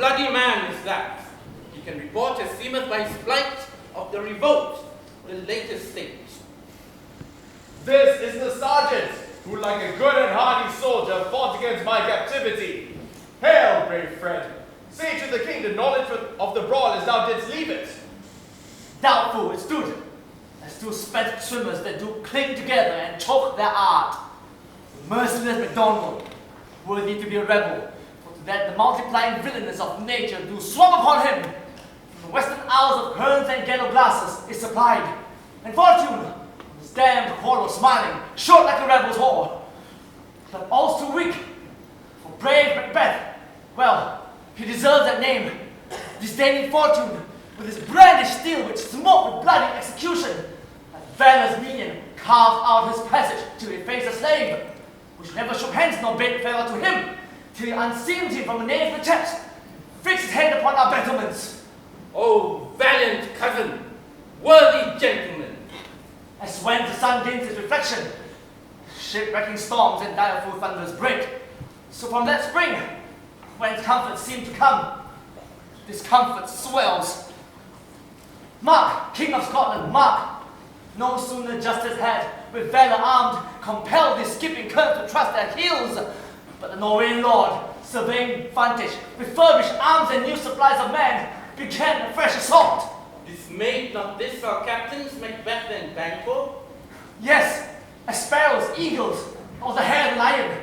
bloody man is that? He can report as seemeth by his flight of the revolt, the latest stage. This is the sergeant, who like a good and hardy soldier fought against my captivity. Hail, brave friend. Say to the king the knowledge of the brawl as thou didst leave it. Doubtful it stood, as two spent swimmers that do cling together and choke their art. Merciless MacDonald, worthy to be a rebel, for to that the multiplying villainous of nature do swarm upon him. From the western isles of kerns and ghetto glasses is supplied, and fortune, his damned quarrel smiling, short like a rebel's whore. But all's too weak, for brave Macbeth, well, he deserves that name, disdaining fortune, with his brandished steel which smote with bloody execution, like valor's minion carved out his passage till he faced a slave, which never shook hands nor bade farewell to him, till he unseamed him from the nails of the chest, and fixed his hand upon our battlements. O valiant cousin, worthy gentleman! As when the sun dims its reflection, shipwrecking storms and direful thunders break, so from that spring, whence comfort seemed to come, discomfort swells. Mark, King of Scotland, mark! No sooner justice had, with valor armed, compelled these skipping kerns to trust their heels, but the Norwegian lord, surveying vantage, with furbished arms and new supplies of men, began a fresh assault. Dismayed not this our captains, Macbeth and Banquo? Yes, as sparrows, eagles, or the hare and lion.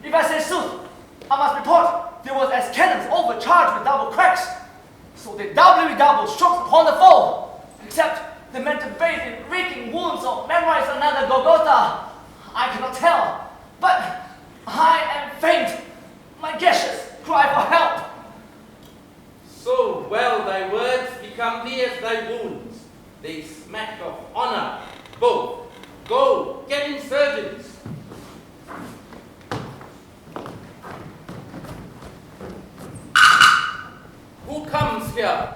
If I say sooth, I must report there was as cannons overcharged with double cracks. So they doubly redoubled strokes upon the foe, except they meant to bathe in reeking wounds or memorize another Golgotha. I cannot tell, but I am faint. My gashes cry for help. So well thy words become thee as thy wounds. They smack of honor, both. Go, get insurgents. Who comes here?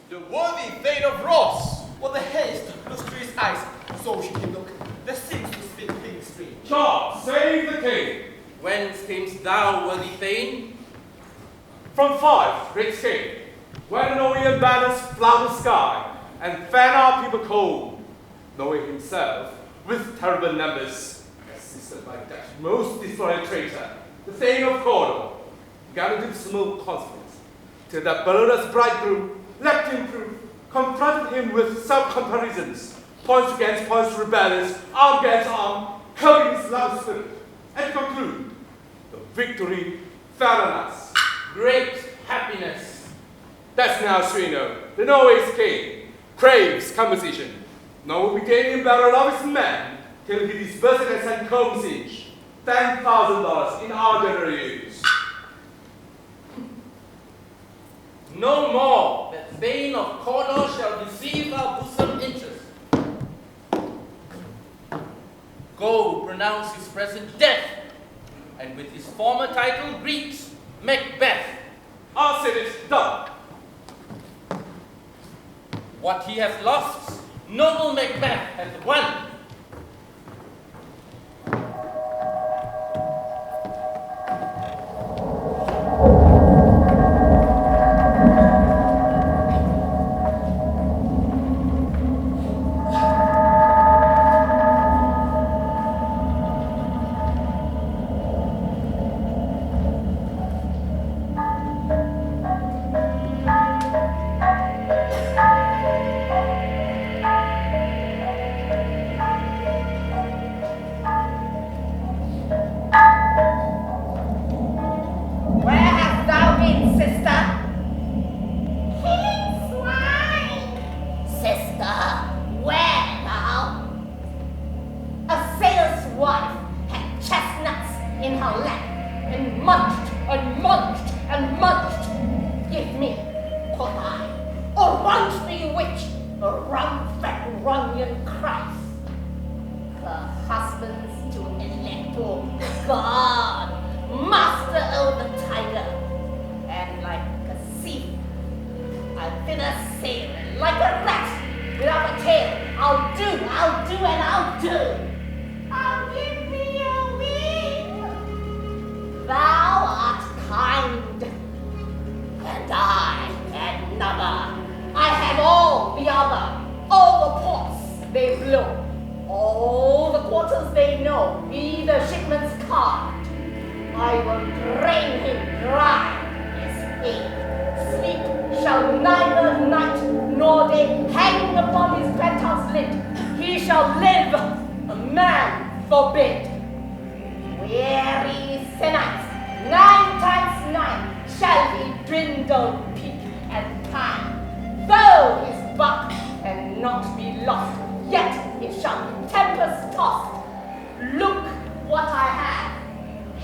The worthy Thane of Ross. What the haste looks to his eyes, so should he look. There seems to speak things strange. Charles, save the king. Whence camest thou, worthy Thane? From Fife, great king, where Norwegian banners flout the sky and fan our people cold. Norway himself, with terrible numbers, assisted by Dutch most disloyal traitor, the Thane of Cawdor, gathered in small confidence, till that Ballora's bridegroom, leapt in proof, confronted him with self-comparisons, points against points rebellious, arm against arm, curbing his love spirit, and conclude, the victory fell on us. Great happiness. That's now Swino, the Norway's king, craves composition, nor will be gaining battle of his men till he disperses and send Combsinge $10,000 in our general use. No more that Thane of Cawdor shall deceive our bosom interest. Go pronounce his present death, and with his former title greet Macbeth. I'll say it done. What he has lost, noble Macbeth hath won. Thou art kind, and know be the shipment's card. I will drain him dry, as he. Sleep shall neither night nor day hang upon his penthouse lid. He shall live, a man forbid. Weary senates, 9 times 9 shall he dwindle, peak, and pine. Though his buck cannot be lost, yet it shall be tempest tossed. Look what I have.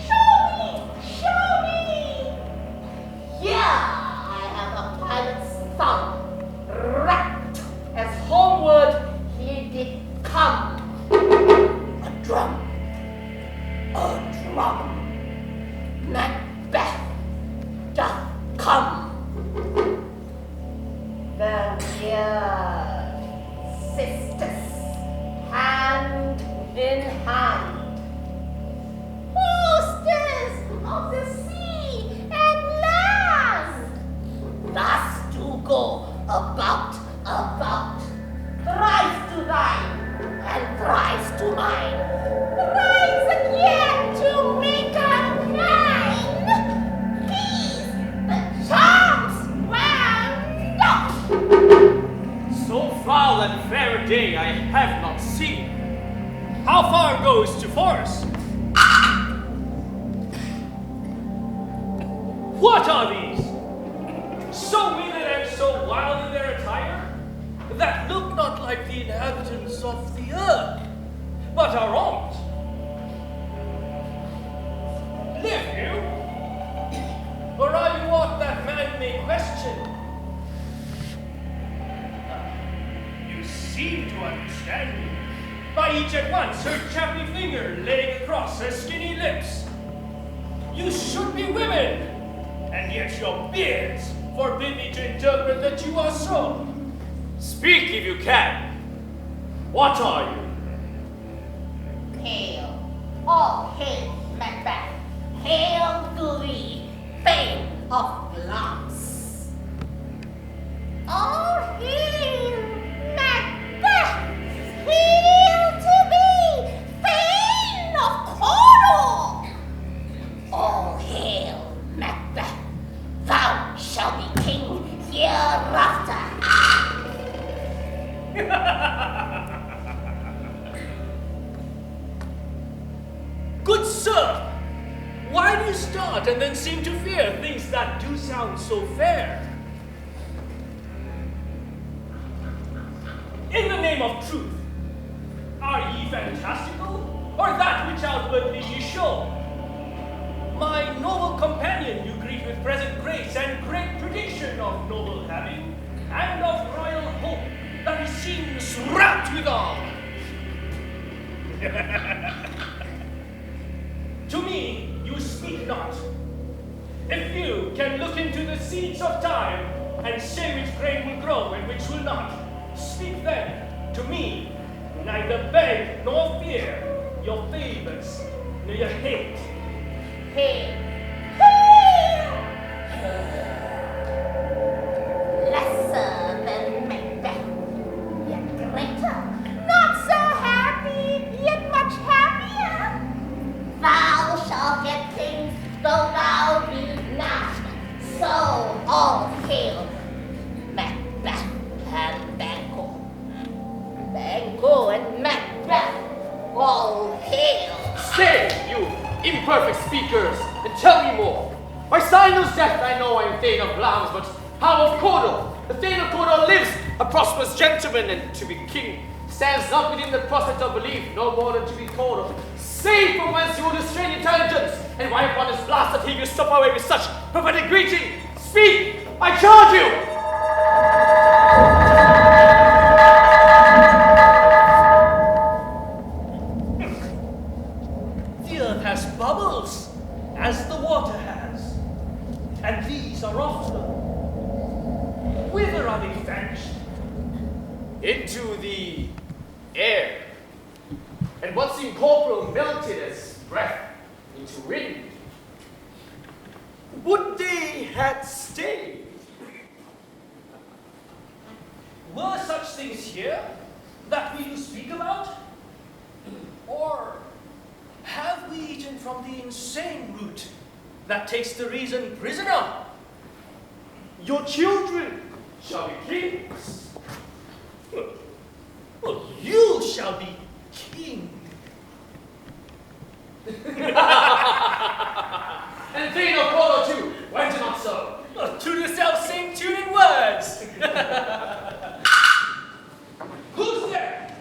Show me! Show me! Here I have a pilot's thumb, wrapped as homeward he did come. A drum. A drum. Macbeth doth come. The dear sisters, hand in hand. Hostess of the sea and land. Thus to go about, thrice to thine and thrice to mine, thrice again to make us mine. These the charms were not. So foul and fair a day I have not seen. How far goes to force? What are these? So withered and so wild in their attire, that look not like the inhabitants of the earth, but our own. Live you? Or are you aught that man may question? You seem to understand me. By each at once her chappy finger laying across her skinny lips. You should be women, and yet your beards forbid me to interpret that you are so. Speak if you can. What are you? Hail, all hail, Macbeth. Hail to thee, fame of glass. All hail, Macbeth. Hail to thee, fame of Cornwall. All hail, Macbeth. Thou shalt be king hereafter. Good sir, why do you start and then seem to fear things that do sound so fair? In the name of truth, are ye fantastical, or that which outwardly ye show? My noble companion you greet with present grace and great prediction of noble having, and of royal hope that he seems wrapped withal. To me you speak not. If you can look into the seeds of time and say which grain will grow and which will not, speak then to me, neither beg nor fear your favors, nor your hate. Hail, hail, lesser than Macbeth, yet greater, not so happy, yet much happier. Thou shalt get things though thou be not. So all hail, Macbeth and Banquo. Banquo and Macbeth, all hail. Stay, you imperfect speakers, and tell me more. By Sinel's death I know I'm Thane of Glamis, but how of Cawdor? The Thane of Cawdor lives, a prosperous gentleman, and to be king stands not within the prospect of belief, no more than to be Cawdor. Say from whence you will distrain intelligence, and why upon this blast that he will stop away with such prophetic greeting. Speak, I charge you! The earth has bubbles, as the water has, and these are often. Whither are they vanished? Into the air, and what's incorporeal melted as breath into wind. Would they had stayed? Were such things here that we do speak about? Or we eaten from the insane root that takes the reason prisoner? Your children shall be kings. Well, you shall be king. And Thane of Cawdor too, went it not so? To the self-same tuning words. Who's there?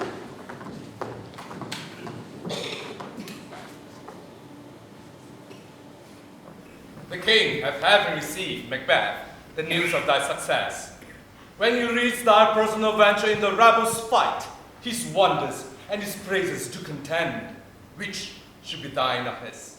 The king hath having received, Macbeth, the news of thy success. When he reads thy personal venture in the rebels' fight, his wonders and his praises to contend, which should be thine or his.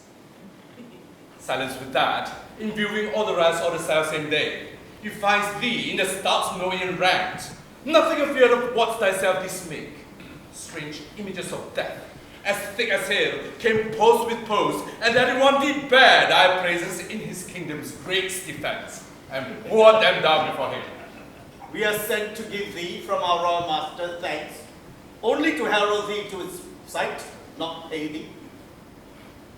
Silence with that, in viewing all the rest of the self-same day, he finds thee in the stout Noyan ranks, nothing afeard of what thyself didst make. Strange images of death, as thick as hail, came post with post, and everyone did bear thy praises in his kingdom's great defense, and pour them down before him. We are sent to give thee from our royal master thanks, only to herald thee to his sight, not pay thee.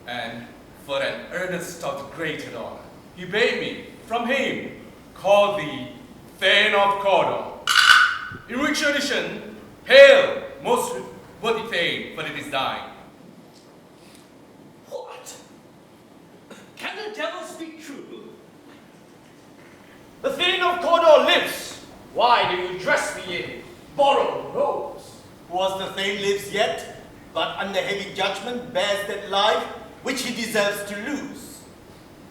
And for an earnest of greater honor, he bade me, from him, call thee Thane of Cawdor. In which addition, hail, most worthy Thane, for it is thine. What? Can the devil speak true? The Thane of Cawdor lives. Why do you dress me in borrowed robes? Was the Thane lives yet, but under heavy judgment bears that life which he deserves to lose.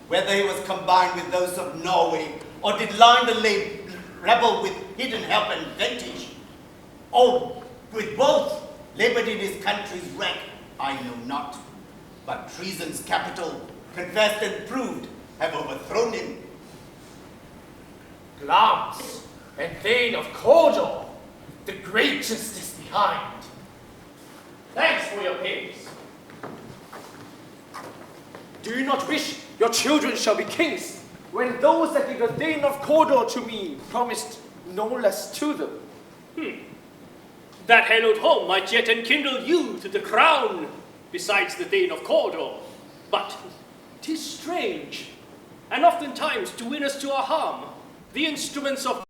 Whether he was combined with those of Norway, or did line the rebel with hidden help and vantage, or with both labored in his country's wreck, I know not. But treason's capital, confessed and proved, have overthrown him. Glamis and Thane of Cawdor, the great justice behind. Thanks for your pains. Do you not wish your children shall be kings, when those that give the Thane of Cawdor to me promised no less to them? That hallowed home might yet enkindle you to the crown, besides the Thane of Cawdor. But 'tis strange, and oftentimes to win us to our harm, the instruments of